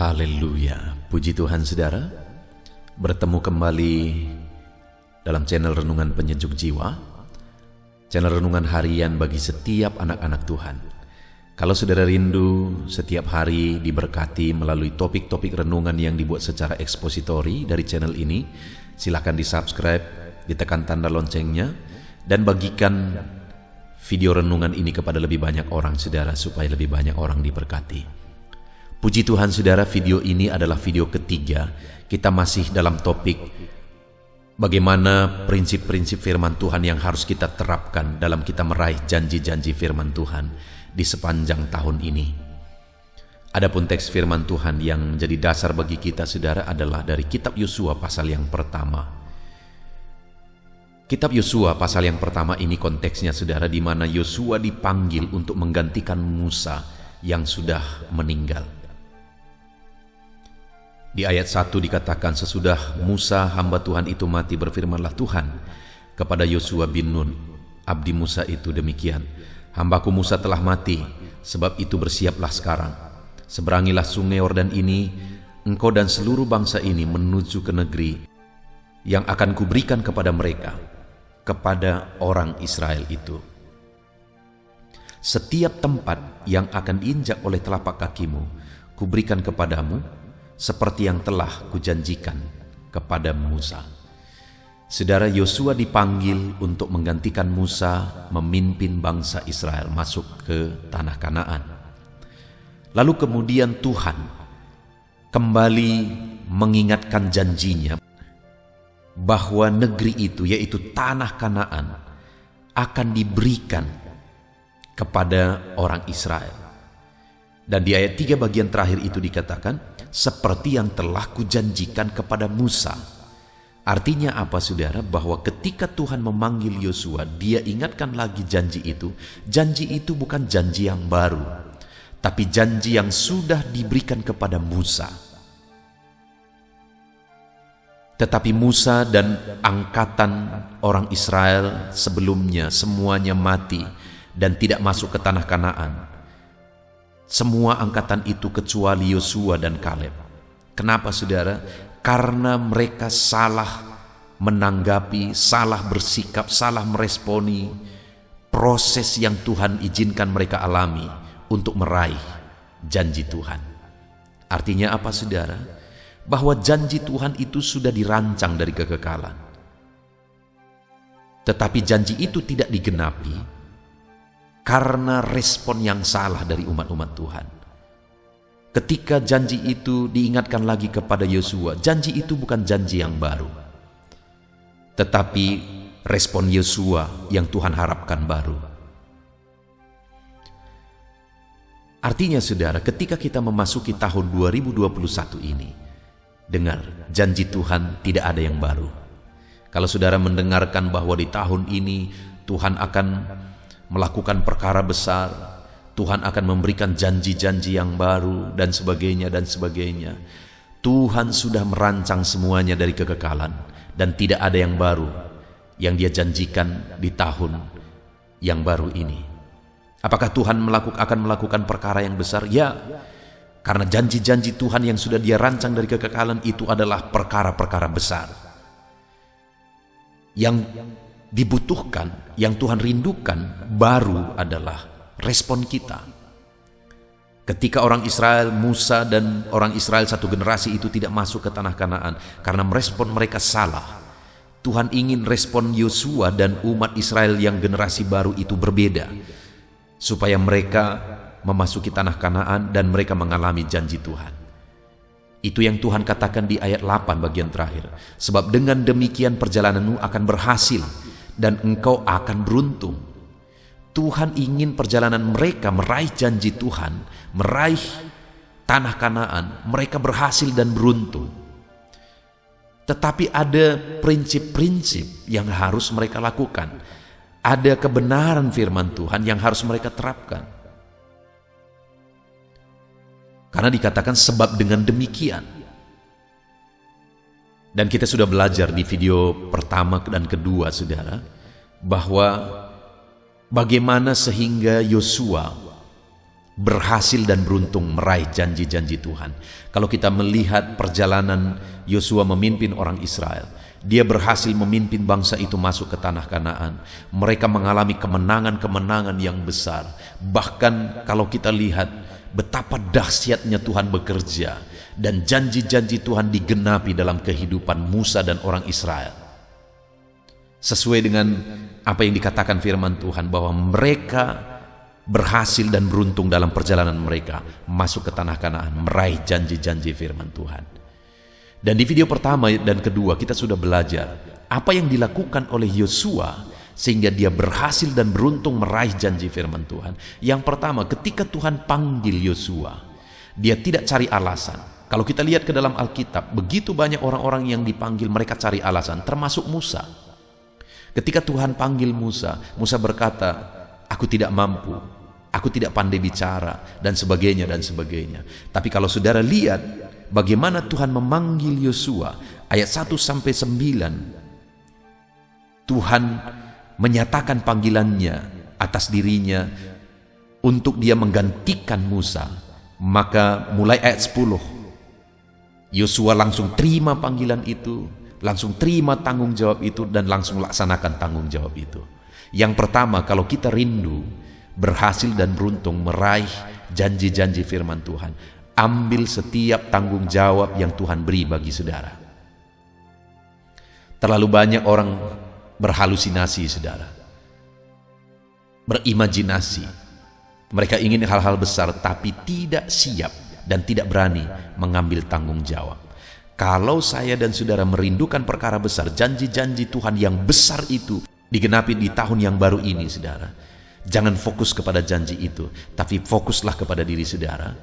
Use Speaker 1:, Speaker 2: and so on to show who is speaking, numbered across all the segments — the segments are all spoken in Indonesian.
Speaker 1: Haleluya, puji Tuhan saudara. Bertemu kembali dalam channel Renungan Penyejuk Jiwa, channel renungan harian bagi setiap anak-anak Tuhan. Kalau saudara rindu setiap hari diberkati melalui topik-topik renungan yang dibuat secara ekspositori dari channel ini, silakan di-subscribe, ditekan tanda loncengnya, dan bagikan video renungan ini kepada lebih banyak orang saudara, supaya lebih banyak orang diberkati. Puji Tuhan saudara, video ini adalah video ketiga. Kita masih dalam topik bagaimana prinsip-prinsip firman Tuhan yang harus kita terapkan dalam kita meraih janji-janji firman Tuhan di sepanjang tahun ini. Adapun teks firman Tuhan yang menjadi dasar bagi kita saudara adalah dari kitab Yosua pasal yang pertama. Kitab Yosua pasal yang pertama ini konteksnya saudara, di mana Yosua dipanggil untuk menggantikan Musa yang sudah meninggal. Di ayat 1 dikatakan, sesudah Musa hamba Tuhan itu mati, berfirmanlah Tuhan kepada Yosua bin Nun, abdi Musa itu demikian, hambaku Musa telah mati, sebab itu bersiaplah sekarang. Seberangilah sungai Yordan ini, engkau dan seluruh bangsa ini menuju ke negeri yang akan kuberikan kepada mereka, kepada orang Israel itu. Setiap tempat yang akan diinjak oleh telapak kakimu, kuberikan kepadamu, seperti yang telah kujanjikan kepada Musa. Saudara, Yosua dipanggil untuk menggantikan Musa memimpin bangsa Israel masuk ke tanah Kanaan. Lalu kemudian Tuhan kembali mengingatkan janjinya bahwa negeri itu, yaitu tanah Kanaan, akan diberikan kepada orang Israel. Dan di ayat 3 bagian terakhir itu dikatakan, seperti yang telah kujanjikan kepada Musa. Artinya apa saudara? Bahwa ketika Tuhan memanggil Yosua, dia ingatkan lagi janji itu. Janji itu bukan janji yang baru, tapi janji yang sudah diberikan kepada Musa. Tetapi Musa dan angkatan orang Israel sebelumnya semuanya mati dan tidak masuk ke tanah Kanaan. Semua angkatan itu kecuali Yosua dan Kaleb. Kenapa saudara? Karena mereka salah menanggapi, salah bersikap, salah meresponi proses yang Tuhan izinkan mereka alami untuk meraih janji Tuhan. Artinya apa saudara? Bahwa janji Tuhan itu sudah dirancang dari kekekalan. Tetapi janji itu tidak digenapi karena respon yang salah dari umat-umat Tuhan. Ketika janji itu diingatkan lagi kepada Yosua, janji itu bukan janji yang baru, tetapi respon Yosua yang Tuhan harapkan baru. Artinya saudara, ketika kita memasuki tahun 2021 ini, dengar, janji Tuhan tidak ada yang baru. Kalau saudara mendengarkan bahwa di tahun ini Tuhan akan melakukan perkara besar, Tuhan akan memberikan janji-janji yang baru, dan sebagainya dan sebagainya. Tuhan sudah merancang semuanya dari kekekalan, dan tidak ada yang baru yang dia janjikan di tahun yang baru ini. Apakah Tuhan akan melakukan perkara yang besar? Ya, karena janji-janji Tuhan yang sudah dia rancang dari kekekalan itu adalah perkara-perkara besar. Yang dibutuhkan, yang Tuhan rindukan baru adalah respon kita. Ketika orang Israel, Musa dan orang Israel satu generasi itu tidak masuk ke tanah Kanaan karena merespon mereka salah, Tuhan ingin respon Yosua dan umat Israel yang generasi baru itu berbeda, supaya mereka memasuki tanah Kanaan dan mereka mengalami janji Tuhan. Itu yang Tuhan katakan di ayat 8 bagian terakhir, sebab dengan demikian perjalananmu akan berhasil dan engkau akan beruntung. Tuhan ingin perjalanan mereka meraih janji Tuhan, meraih tanah Kanaan, mereka berhasil dan beruntung. Tetapi ada prinsip-prinsip yang harus mereka lakukan. Ada kebenaran firman Tuhan yang harus mereka terapkan. Karena dikatakan sebab dengan demikian. Dan kita sudah belajar di video pertama dan kedua saudara, bahwa bagaimana sehingga Yosua berhasil dan beruntung meraih janji-janji Tuhan. Kalau kita melihat perjalanan Yosua memimpin orang Israel, dia berhasil memimpin bangsa itu masuk ke tanah Kanaan. Mereka mengalami kemenangan-kemenangan yang besar. Bahkan kalau kita lihat betapa dahsyatnya Tuhan bekerja dan janji-janji Tuhan digenapi dalam kehidupan Musa dan orang Israel. Sesuai dengan apa yang dikatakan firman Tuhan, bahwa mereka berhasil dan beruntung dalam perjalanan mereka masuk ke tanah Kanaan, meraih janji-janji firman Tuhan. Dan di video pertama dan kedua kita sudah belajar apa yang dilakukan oleh Yosua sehingga dia berhasil dan beruntung meraih janji firman Tuhan. Yang pertama, ketika Tuhan panggil Yosua, dia tidak cari alasan. Kalau kita lihat ke dalam Alkitab, begitu banyak orang-orang yang dipanggil, mereka cari alasan, termasuk Musa. Ketika Tuhan panggil Musa, Musa berkata, aku tidak mampu, aku tidak pandai bicara, dan sebagainya, dan sebagainya. Tapi kalau saudara lihat bagaimana Tuhan memanggil Yosua, ayat 1-9, Tuhan menyatakan panggilannya atas dirinya untuk dia menggantikan Musa. Maka mulai ayat 10, Yosua langsung terima panggilan itu, langsung terima tanggung jawab itu, dan langsung laksanakan tanggung jawab itu. Yang pertama, kalau kita rindu berhasil dan beruntung meraih janji-janji firman Tuhan, ambil setiap tanggung jawab yang Tuhan beri bagi saudara. Terlalu banyak orang berhalusinasi, saudara, berimajinasi. Mereka ingin hal-hal besar tapi tidak siap dan tidak berani mengambil tanggung jawab. Kalau saya dan saudara merindukan perkara besar, janji-janji Tuhan yang besar itu digenapi di tahun yang baru ini, saudara, jangan fokus kepada janji itu, tapi fokuslah kepada diri saudara.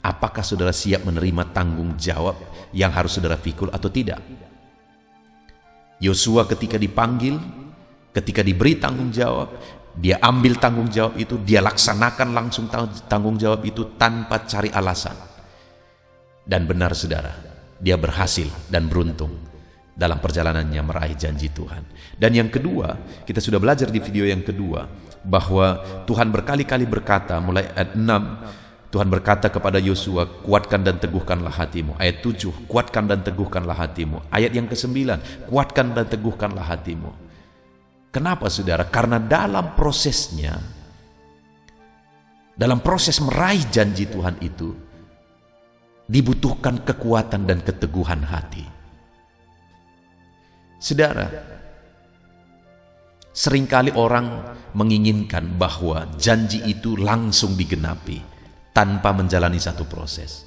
Speaker 1: Apakah saudara siap menerima tanggung jawab yang harus saudara pikul atau tidak? Yosua ketika dipanggil, ketika diberi tanggung jawab, dia ambil tanggung jawab itu, dia laksanakan langsung tanggung jawab itu tanpa cari alasan. Dan benar, saudara, dia berhasil dan beruntung dalam perjalanannya meraih janji Tuhan. Dan yang kedua, kita sudah belajar di video yang kedua, bahwa Tuhan berkali-kali berkata, mulai ayat 6, Tuhan berkata kepada Yosua, kuatkan dan teguhkanlah hatimu. Ayat 7, kuatkan dan teguhkanlah hatimu. Ayat yang ke-9, kuatkan dan teguhkanlah hatimu. Kenapa, saudara? Karena dalam prosesnya, dalam proses meraih janji Tuhan itu, dibutuhkan kekuatan dan keteguhan hati. Saudara, seringkali orang menginginkan bahwa janji itu langsung digenapi tanpa menjalani satu proses.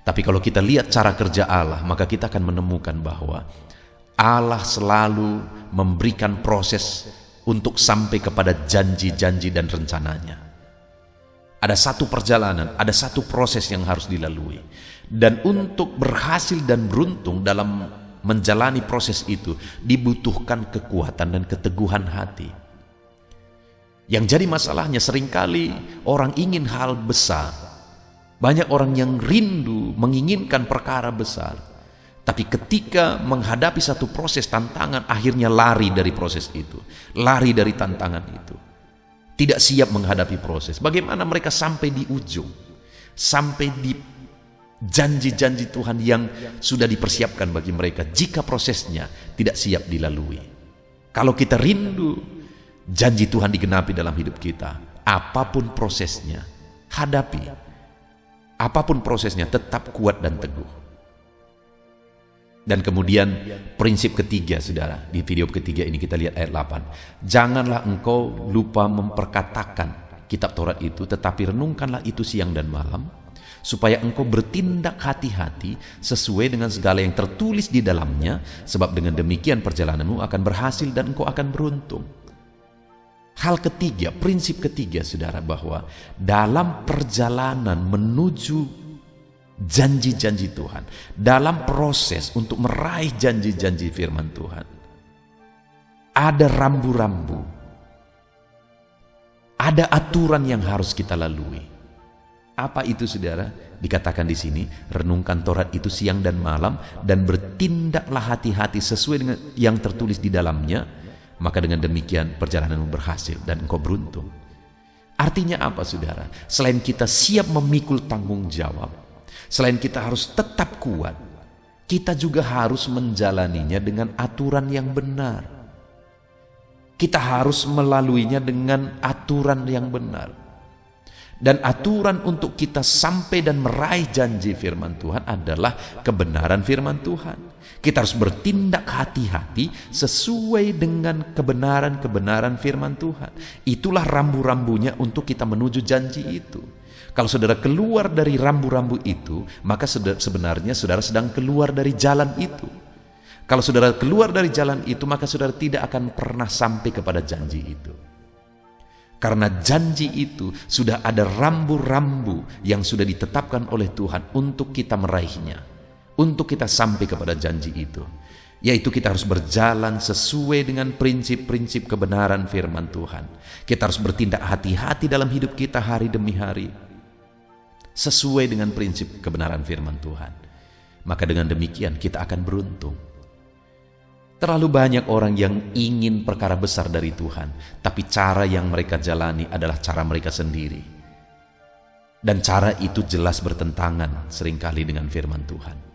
Speaker 1: Tapi kalau kita lihat cara kerja Allah, maka kita akan menemukan bahwa Allah selalu memberikan proses untuk sampai kepada janji-janji dan rencananya. Ada satu perjalanan, ada satu proses yang harus dilalui. Dan untuk berhasil dan beruntung dalam menjalani proses itu, dibutuhkan kekuatan dan keteguhan hati. Yang jadi masalahnya, seringkali orang ingin hal besar. Banyak orang yang rindu menginginkan perkara besar, tapi ketika menghadapi satu proses tantangan, akhirnya lari dari proses itu, lari dari tantangan itu, tidak siap menghadapi proses. Bagaimana mereka sampai di ujung, sampai di janji-janji Tuhan yang sudah dipersiapkan bagi mereka, jika prosesnya tidak siap dilalui? Kalau kita rindu janji Tuhan digenapi dalam hidup kita, apapun prosesnya, hadapi. Apapun prosesnya, tetap kuat dan teguh. Dan kemudian prinsip ketiga, saudara, di video ketiga ini kita lihat ayat 8. Janganlah engkau lupa memperkatakan kitab Taurat itu, tetapi renungkanlah itu siang dan malam, supaya engkau bertindak hati-hati sesuai dengan segala yang tertulis di dalamnya, sebab dengan demikian perjalananmu akan berhasil dan engkau akan beruntung. Hal ketiga, prinsip ketiga, saudara, bahwa dalam perjalanan menuju janji-janji Tuhan, dalam proses untuk meraih janji-janji firman Tuhan, ada rambu-rambu, ada aturan yang harus kita lalui. Apa itu, saudara? Dikatakan di sini, renungkan Taurat itu siang dan malam, dan bertindaklah hati-hati sesuai dengan yang tertulis di dalamnya, maka dengan demikian perjalananmu berhasil dan engkau beruntung. Artinya apa saudara? Selain kita siap memikul tanggung jawab, selain kita harus tetap kuat, kita juga harus menjalaninya dengan aturan yang benar. Kita harus melaluinya dengan aturan yang benar. Dan aturan untuk kita sampai dan meraih janji firman Tuhan adalah kebenaran firman Tuhan. Kita harus bertindak hati-hati sesuai dengan kebenaran-kebenaran firman Tuhan. Itulah rambu-rambunya untuk kita menuju janji itu. Kalau saudara keluar dari rambu-rambu itu, maka sebenarnya saudara sedang keluar dari jalan itu. Kalau saudara keluar dari jalan itu, maka saudara tidak akan pernah sampai kepada janji itu. Karena janji itu sudah ada rambu-rambu yang sudah ditetapkan oleh Tuhan untuk kita meraihnya. Untuk kita sampai kepada janji itu, yaitu kita harus berjalan sesuai dengan prinsip-prinsip kebenaran firman Tuhan. Kita harus bertindak hati-hati dalam hidup kita hari demi hari, sesuai dengan prinsip kebenaran firman Tuhan. Maka dengan demikian kita akan beruntung. Terlalu banyak orang yang ingin perkara besar dari Tuhan, tapi cara yang mereka jalani adalah cara mereka sendiri. Dan cara itu jelas bertentangan seringkali dengan firman Tuhan.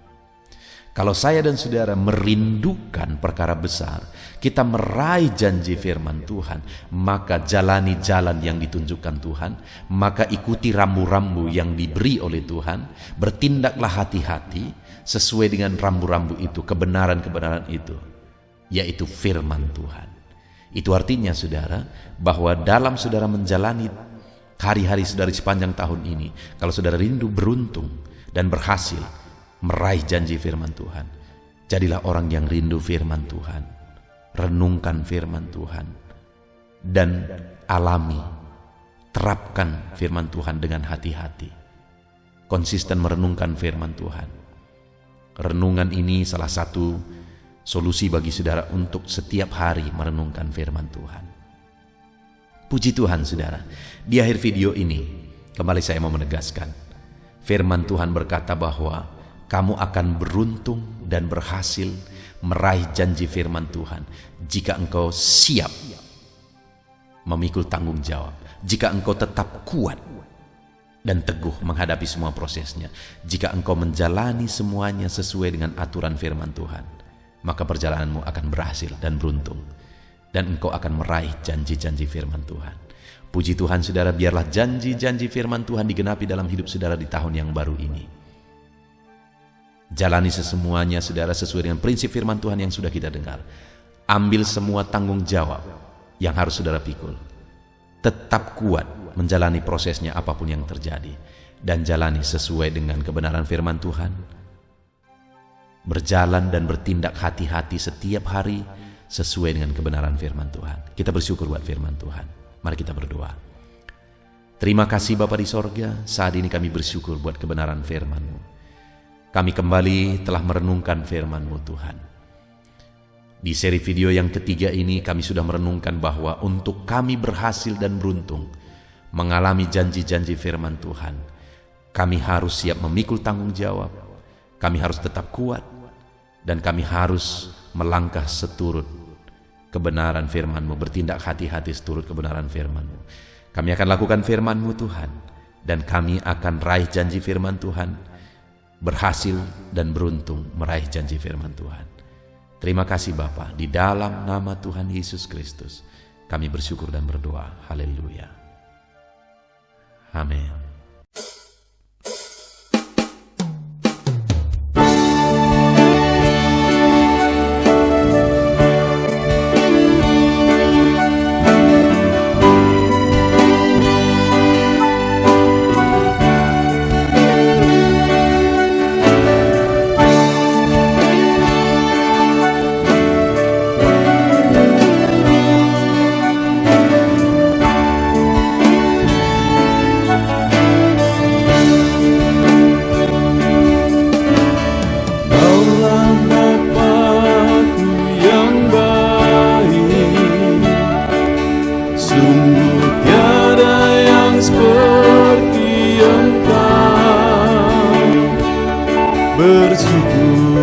Speaker 1: Kalau saya dan saudara merindukan perkara besar, kita meraih janji firman Tuhan, maka jalani jalan yang ditunjukkan Tuhan, maka ikuti rambu-rambu yang diberi oleh Tuhan, bertindaklah hati-hati sesuai dengan rambu-rambu itu, kebenaran-kebenaran itu, yaitu firman Tuhan. Itu artinya saudara, bahwa dalam saudara menjalani hari-hari saudara sepanjang tahun ini, kalau saudara rindu beruntung dan berhasil meraih janji firman Tuhan, jadilah orang yang rindu firman Tuhan, renungkan firman Tuhan, dan alami, terapkan firman Tuhan dengan hati-hati. Konsisten merenungkan firman Tuhan. Renungan ini salah satu solusi bagi saudara untuk setiap hari merenungkan firman Tuhan. Puji Tuhan saudara, di akhir video ini kembali saya mau menegaskan, firman Tuhan berkata bahwa kamu akan beruntung dan berhasil meraih janji firman Tuhan jika engkau siap memikul tanggung jawab, jika engkau tetap kuat dan teguh menghadapi semua prosesnya, jika engkau menjalani semuanya sesuai dengan aturan firman Tuhan, maka perjalananmu akan berhasil dan beruntung, dan engkau akan meraih janji-janji firman Tuhan. Puji Tuhan saudara, biarlah janji-janji firman Tuhan digenapi dalam hidup saudara di tahun yang baru ini. Jalani sesemuanya saudara sesuai dengan prinsip firman Tuhan yang sudah kita dengar. Ambil semua tanggung jawab yang harus saudara pikul. Tetap kuat menjalani prosesnya apapun yang terjadi, dan jalani sesuai dengan kebenaran firman Tuhan. Berjalan dan bertindak hati-hati setiap hari sesuai dengan kebenaran firman Tuhan. Kita bersyukur buat firman Tuhan. Mari kita berdoa. Terima kasih Bapa di sorga, saat ini kami bersyukur buat kebenaran firman-Mu. Kami kembali telah merenungkan firman-Mu Tuhan. Di seri video yang ketiga ini kami sudah merenungkan bahwa untuk kami berhasil dan beruntung mengalami janji-janji firman Tuhan, kami harus siap memikul tanggung jawab, kami harus tetap kuat, dan kami harus melangkah seturut kebenaran firman-Mu, bertindak hati-hati seturut kebenaran firman-Mu. Kami akan lakukan firman-Mu Tuhan, dan kami akan raih janji firman Tuhan, berhasil dan beruntung meraih janji firman Tuhan. Terima kasih Bapa, di dalam nama Tuhan Yesus Kristus kami bersyukur dan berdoa. Haleluya. Amin.
Speaker 2: bersyukur